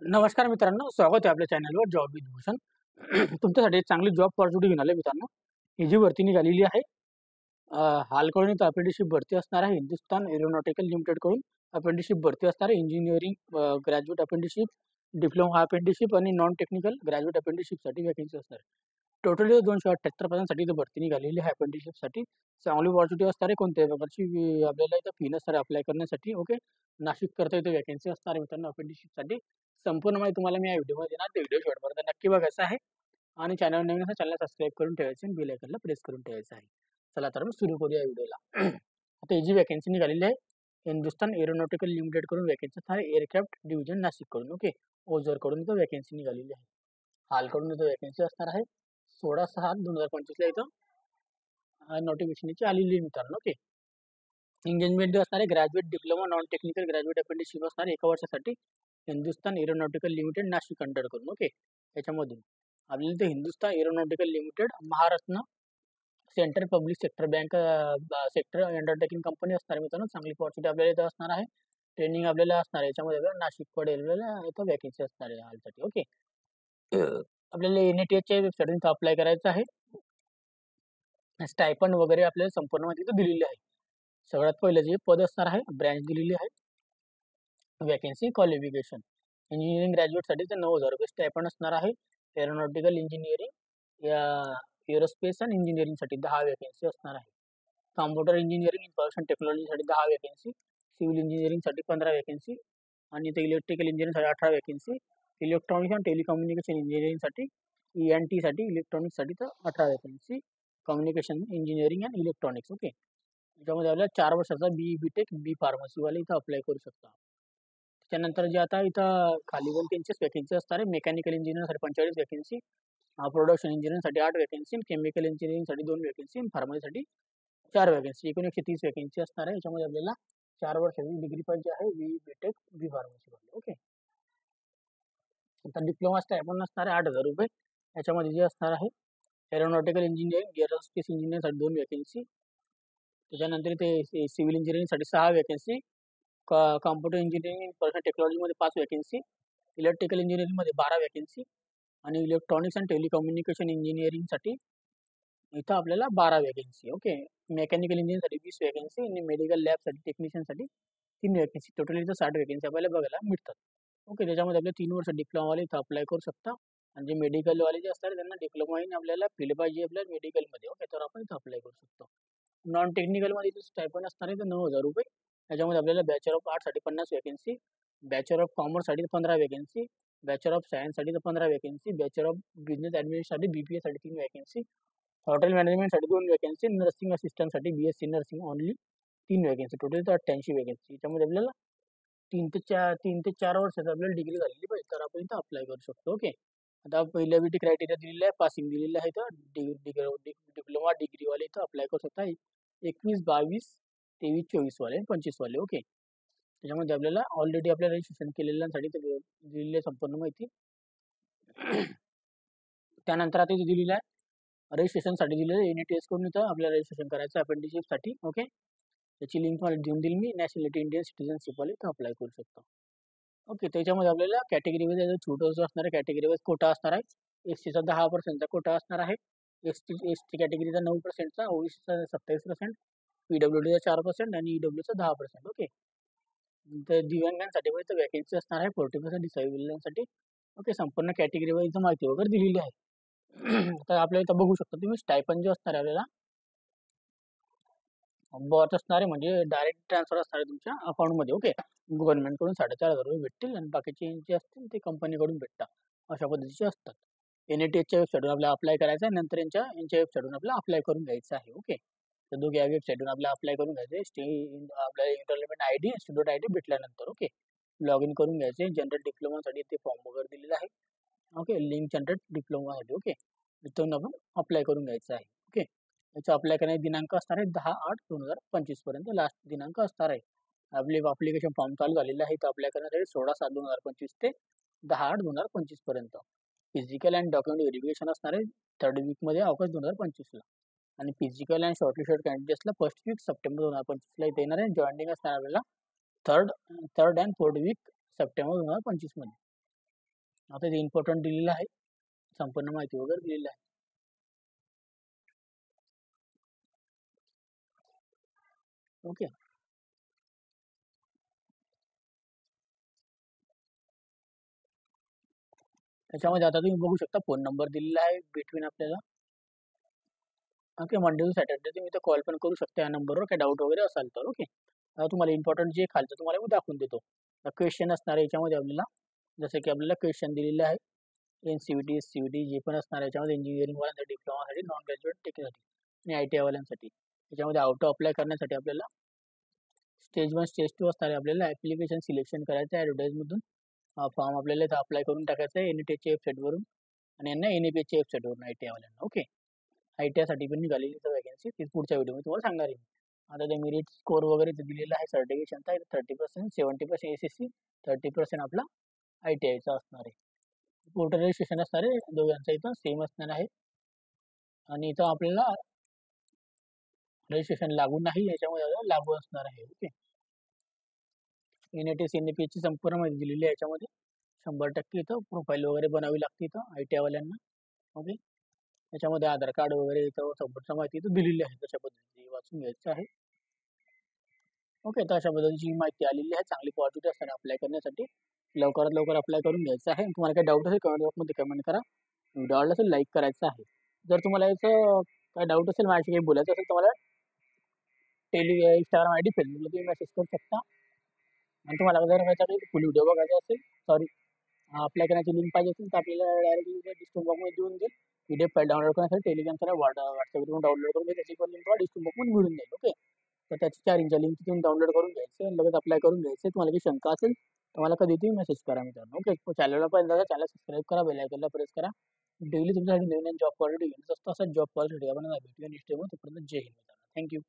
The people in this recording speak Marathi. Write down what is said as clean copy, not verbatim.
नमस्कार मित्रांनो, स्वागत आहे आपल्या चॅनलवर जॉब विथ भूषण. तुमच्यासाठी एक चांगली जॉब अपॉर्च्युनिटी घेऊन आले मित्रांनो. ही जी भरती निघालेली आहे, हालकडून इथं अप्रेंटिसशिप भरती असणार आहे. हिंदुस्तान एरोनॉटिकल लिमिटेडकडून अप्रेंटिसशिप भरती असणार आहे. Engineering graduate apprenticeship, diploma apprenticeship आणि नॉन टेक्निकल ग्रॅज्युएट अप्रेंटिसशिपसाठी वॅकन्सी असणार आहे. टोटली 278 पदांसाठी इथं भरती निघालेली आहे अप्रेंटिसशिपसाठी. चांगली अपॉर्च्युनिटी असणार आहे. कोणत्याही प्रकारची आपल्याला इथं फी नसणार आहे अप्लाय करण्यासाठी. ओके. नाशिक करता इथं वॅकन्सी असणार आहे मित्रांनो अप्रेंटिसशिपसाठी. संपूर्ण माहिती तुम्हाला मी या व्हिडिओमध्ये देणार. ते व्हिडिओ शेवटपर्यंत नक्की बघायचा आहे आणि चॅनल नवीन असेल चॅनल सबस्क्राईब करून ठेवायचे आणि बेल आयकॉनला प्रेस करून ठेवायचं आहे. चला तर मग सुरू करूया व्हिडिओला. आता ही जी वॅकन्सी निघालेली आहे, हिंदुस्तान एरोनॉटिकल लिमिटेड कडून वॅकन्सी असणार आहे. एअरक्राफ्ट डिव्हिजन नाशिक कडून. ओके. ओझर कडून इथं वॅकन्सी निघालेली आहे. हालकडून इथं वॅकन्सी असणार आहे. 16/6/2025 ला इथं नोटिफिकेशनची आलेली आहे मित्रांनो. ओके. एंगेजमेंट असणार आहे graduate diploma non technical graduate apprenticeship असणार आहे 1 वर्षासाठी. Hindustan aeronautical limited Nashik under करून. ओके. याच्यामधून आपल्याला ते Hindustan aeronautical limited Maharatna central public sector bank sector undertaking company असणार आहे मित्रांनो. चांगली अपॉर्च्युनिटी आपल्याला इथं असणार आहे. ट्रेनिंग आपल्याला असणार आहे. याच्यामध्ये आपल्याला नाशिक पडेल इथं वॅकन्सी असणार आहे हालसाठी. ओके. आपल्याला NATHच्या वेबसाईटवर अप्लाय करायचं आहे. स्टायपंड वगैरे आपल्याला संपूर्ण माहिती इथं दिलेली आहे. सगळ्यात पहिलं जे पद असणार आहे, ब्रँच दिलेली आहे. वॅकन्सी क्वालिफिकेशन इंजिनिअरिंग ग्रॅज्युएटसाठी तर 9,000 रुपये स्टायपंड असणार आहे. एरोनॉटिकल इंजिनिअरिंग या एरोस्पेस आणि इंजिनिअरिंगसाठी 10 वॅकन्सी असणार आहे. कॉम्प्युटर इंजिनिअरिंग इन्फॉर्मेशन टेक्नॉलॉजीसाठी 10 वॅकन्सी, सिव्हिल इंजिनिअरिंगसाठी 15 वॅकन्सी आणि इथे इलेक्ट्रिकल इंजिनिअरिंगसाठी 18 वॅकन्सी, इलेक्ट्रॉनिक्स आणि टेलिकम्युनिकेशन इंजिनिअरिंगसाठी ENT साठी इलेक्ट्रॉनिक्ससाठी तर 18 vacancy, communication engineering and electronics. Okay. त्याच्यामध्ये आपल्याला 4 वर्षाचा BTech बी फार्मसीवाले इथं अप्लाय करू शकता. त्यानंतर जे आता इथं खाली पण त्यांचीच वॅकन्सी असणार आहे. मेकॅनिकल इंजिनिअरसाठी 45 वॅकन्सी, प्रोडक्शन इंजिनिअरिंगसाठी 8 वॅकन्सी, केमिकल इंजिनिअरिंगसाठी 2 वॅकन्सी, फार्मसीसाठी 4 वॅकन्सी, एकूण 130 वॅकन्सी असणार आहे. याच्यामध्ये आपल्याला 4 वर्षाची डिग्री पाहिजे आहे BTech बी फार्मसीवाले. ओके. आता डिप्लोमा स्टायपंड असणार आहे 8,000 रुपये. याच्यामध्ये जे असणार आहे एरोनॉटिकल इंजिनिअरिंग एरोस्पेस इंजिनिअरिंगसाठी 2 वॅकन्सी, त्याच्यानंतर इथे सिव्हिल इंजिनिअरिंगसाठी 6 वॅकन्सी, कॉम्प्युटर इंजिनिअरिंग इन्फॉर्मेशन टेक्नॉलॉजीमध्ये 5 वॅकन्सी, इलेक्ट्रिकल इंजिनिअरिंगमध्ये 12 वॅकन्सी आणि इलेक्ट्रॉनिक्स अँड टेलिकम्युनिकेशन इंजिनिअरिंगसाठी इथं आपल्याला 12 वॅकन्सी. ओके. मेकॅनिकल इंजिनिअरिंगसाठी 20 वॅकन्सी आणि मेडिकल लॅबसाठी टेक्निशियनसाठी 3 वॅकन्सी. टोटल इथं 60 वॅकन्सी आपल्याला बघायला मिळतात. ओके. त्याच्यामध्ये आपले 3 वर्ष डिप्लोमावाले इथं अप्लाय करू शकता आणि जे मेडिकलवाले जे असतात त्यांना डिप्लोमाही आपल्याला फील्ड पाहिजे आपल्या मेडिकलमध्ये. ओके. तर आपण इथं अप्लाय करू शकतो. नॉन टेक्निकलमध्ये इथं स्टायपंड असणार आहे तर 9,000 रुपये. त्याच्यामध्ये आपल्याला बॅचलर ऑफ आर्ट्ससाठी 50 वॅकन्सी, बॅचलर ऑफ कॉमर्ससाठी 15 वॅकन्सी, बॅचलर ऑफ सायन्ससाठी 15 वॅकन्सी, बॅचलर ऑफ बिझनेस ॲडमिनिस्ट्रेशनसाठी BPA साठी 3 वॅकन्सी, हॉटेल मॅनेजमेंटसाठी 2 वॅकन्सी, नर्सिंग असिस्टंटसाठी BSc nursing only 3 vacancy. Total तर 88 वॅकन्सी. त्याच्यामध्ये आपल्याला 3 ते 4 वर्षाची आपल्याला डिग्री झालेली पाहिजे तर आपण इथं अप्लाय करू शकतो. ओके. आता पहिल्याबिटी क्रायटेरिया दिलेला आहे, पासिंग दिलेलं आहे तर डिप्लोमा डिग्रीवाले इथं अप्लाय करू शकता. 21, 22, 23, 24 वाले आणि 25 वाले. ओके. त्याच्यामध्ये आपल्याला ऑलरेडी आपल्या रजिस्ट्रेशन केलेल्यांसाठी दिलेली आहे संपूर्ण माहिती. त्यानंतर आता इथे दिलेलं आहे रजिस्ट्रेशनसाठी दिलेलं आहे. NATH कडून इथं आपल्याला रजिस्ट्रेशन करायचं आहे अप्रेंटिसशिपसाठी. ओके. त्याची लिंक मला देऊन देईल मी. नॅशनॅलिटी इंडियन सिटिझनशिपवाले इथं अप्लाय करू शकतो. ओके. त्याच्यामध्ये आपल्याला कॅटेगरी वाईज छूट असणार आहे. कॅटेगरी वाईज कोटा असणार आहे. SCचा 10% कोटा असणार आहे. ST कॅटेगरीचा 9%चा, OBCचा 27%, PWDचा 4% आणि EWचा 10%. ओके. तर दिव्यांगांसाठी पण इथं वॅकन्सी असणार आहे 40% डिसेबल्डसाठी. ओके. संपूर्ण कॅटेगरी वाईज माहिती वगैरे दिलेली आहे. तर आपल्याला इथं बघू शकता तुम्ही स्टायपंड जे असणार आहे आपल्याला बॉच असणार आहे म्हणजे डायरेक्ट ट्रान्सफर असणार आहे तुमच्या अकाउंटमध्ये. ओके. गव्हर्नमेंटकडून 4,500 रुपये भेटतील आणि बाकीचे जे असतील ते कंपनीकडून भेटतात. अशा पद्धतीचे असतात. NATHच्या वेबसाईटवर आपल्याला अप्लाय करायचं आहे. नंतर यांच्या वेबसाईटवरून आपल्याला अप्लाय करून घ्यायचं आहे. ओके. तर दोघे वेबसाईटवरून आपल्याला अप्लाय करून घ्यायचं आहे. आपल्याला एनरोलमेंट ID स्टुडंट ID भेटल्यानंतर. ओके. लॉग इन करून घ्यायचे. जनरल डिप्लोमासाठी ते फॉर्म वगैरे दिलेला आहे. ओके. लिंक जनरल डिप्लोमासाठी. ओके. इथून आपण अप्लाय करून घ्यायचं आहे. ओके. याचा अप्लाय करण्याचा दिनांक असणार आहे 10/8/2025 पर्यंत लास्ट दिनांक असणार आहे. आपले ॲप्लिकेशन फॉर्म चालू झालेला आहे. तर अप्लाय करण्यासाठी 16/7/2025 ते 10/8/2025 पर्यंत. फिजिकल अँड डॉक्युमेंट व्हेरिफिकेशन असणार आहे 3rd वीकमध्ये ऑगस्ट 2025ला आणि फिजिकल अँड शॉर्टलिस्टेड कॅन्डिडेट्सला 1st वीक सप्टेंबर 2025ला इथे येणार आहे. जॉईनिंग असणार आपल्याला 3rd and 4th weak September 2025 मध्ये. आता ते इम्पॉर्टंट दिलेलं आहे, संपूर्ण माहिती वगैरे दिलेली आहे. ओके. त्याच्यामध्ये आता तुम्ही बघू शकता फोन नंबर दिलेला आहे बिटवीन आपल्याला. ओके, मंडे टू सॅटर्डे तुम्ही इथं कॉल पण करू शकता या नंबरवर, काही डाऊट वगैरे असाल तर. ओके. आता तुम्हाला इम्पॉर्टंट जे खालचं तुम्हाला मी दाखवून देतो. क्वेश्चन असणार आहे याच्यामध्ये आपल्याला, जसं की आपल्याला क्वेश्चन दिलेले आहे एन-सी-व्ही-टी, एस-सी-व्ही-टी जे पण असणार आहे याच्यामध्ये, इंजिनिअरिंगवाल्यांसाठी, डिप्लोमासाठी, नॉन ग्रॅज्युएट टेक्निकसाठी आणि आय-टी-आयवाल्यांसाठी. त्याच्यामध्ये ऑटो अप्लाय करण्यासाठी आपल्याला स्टेज 1, स्टेज 2 असणार आहे. आपल्याला ॲप्लिकेशन सिलेक्शन करायचं आहे ॲडव्हर्टाईजमधून. फॉर्म आपल्याला इथं अप्लाय करून टाकायचा आहे एन-ई-टी-एचच्या वेबसाईटवरून आणि यांना एन-ई-पी-एचच्या वेबसाईटवरून आय-टी-आयवाल्यांना. ओके. आय-टी-आयसाठी पण निघालेली इथं वॅकन्सी, ती पुढच्या व्हिडिओमध्ये तुम्हाला सांगणार आहे. आता ते मेरिट स्कोअर वगैरे इथं दिलेलं आहे, सर्टिफिकेशनचा 30%, 70% एस-एस-सी, 30% आपला आय-टी-आयचा असणार आहे. पोर्टल रजिस्ट्रेशन असणार आहे, दोघांचं इथं सेम असणार आहे. आणि इथं आपल्याला रजिस्ट्रेशन लागू नाही, याच्यामध्ये लागू असणार आहे. ओके. एन-ई-टी-एस, एन-ई-पी-एचची संपूर्ण माहिती दिलेली आहे याच्यामध्ये. 100% इथं प्रोफाईल वगैरे बनावी लागते इथं आय-टी-आयवाल्यांना. ओके. त्याच्यामध्ये आधार कार्ड वगैरे इथं संपूर्ण माहिती इथं दिलेली आहे. तशा पद्धतीने वाचून घ्यायचं आहे. ओके. तर अशा पद्धतीची माहिती आलेली आहे. चांगली पॉझिटिव्ह असताना अप्लाय करण्यासाठी लवकरात लवकर अप्लाय करून घ्यायचं आहे. तुम्हाला काही डाऊट असेल कमेंट बॉक्समध्ये कमेंट करा. व्हिडिओ आवडला असेल लाईक करायचं आहे. जर तुम्हाला याचं काय डाऊट असेल, माझ्याशी काही बोलायचं असेल, तर मला इंस्टाग्राम आय डी, फेसबुकला तुम्ही मेसेज करू शकता. आणि तुम्हाला जर याचा काही फुल व्हिडिओ बघायचा असेल, सॉरी, अप्लाय करण्याची लिंक पाहिजे असेल, तर आपल्याला डायरेक्टली डिस्क्रिप्शन बॉक्समध्ये देऊन देईल. पी-डी-एफ फाईल डाउनलोड करण्यासाठी टेलिग्रामचा व्हॉट्सअपवरून डाउनलोड करून त्याची पण लिंक डिस्क्रिप्शन बॉक्समध्ये मिळून जाईल. ओके. तर त्याची 4 इंच लिंक तिथून डाउनलोड करून घ्यायचं आणि लगेच अप्लाय करून घ्यायचं. तुम्हाला काही शंका असेल तर मला कधी तुम्ही मेसेज करा मित्रांनो. ओके. चॅनलला पहिल्यांदा चॅनल सबस्क्राईब करा, बेल आयकॉनला प्रेस करा. डेली तुमच्यासाठी नवीन जॉब क्वालिटी घेऊन असतो. असा जॉब क्वालिटी आपण भेटूया नेक्स्ट टाइम. तोपर्यंत जय हिंद मित्रांनो. थँक्यू.